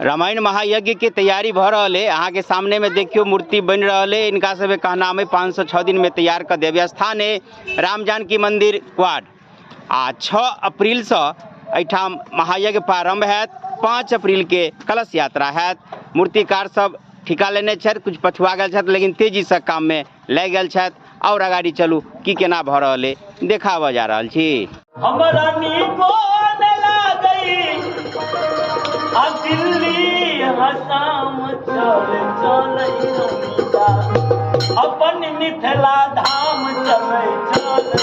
रामायण महायज्ञ के तैयारी भ रहा है। अहाँ के सामने में देखियो मूर्ति बन रहा है। इनका सब कहना में 506 दिन में तैयार कर देवे। स्थान है राम जानकी मंदिर क्वाड। आ 6 अप्रैल से एठाम महायज्ञ प्रारंभ है। 5 अप्रैल के कलश यात्रा है। मूर्तिकार सब ठिका लेने छथि, कुछ पछुआ गेल छथि, लेकिन तेजी से काम में लग गेल छथि। और अगाड़ी चलू की केना भ रहा है देखाबऽ जा रहल छी। हमरा नीको न लागई आ दिल्ली हसाम चल चलैया अपन मिथिला धाम चलै चलै।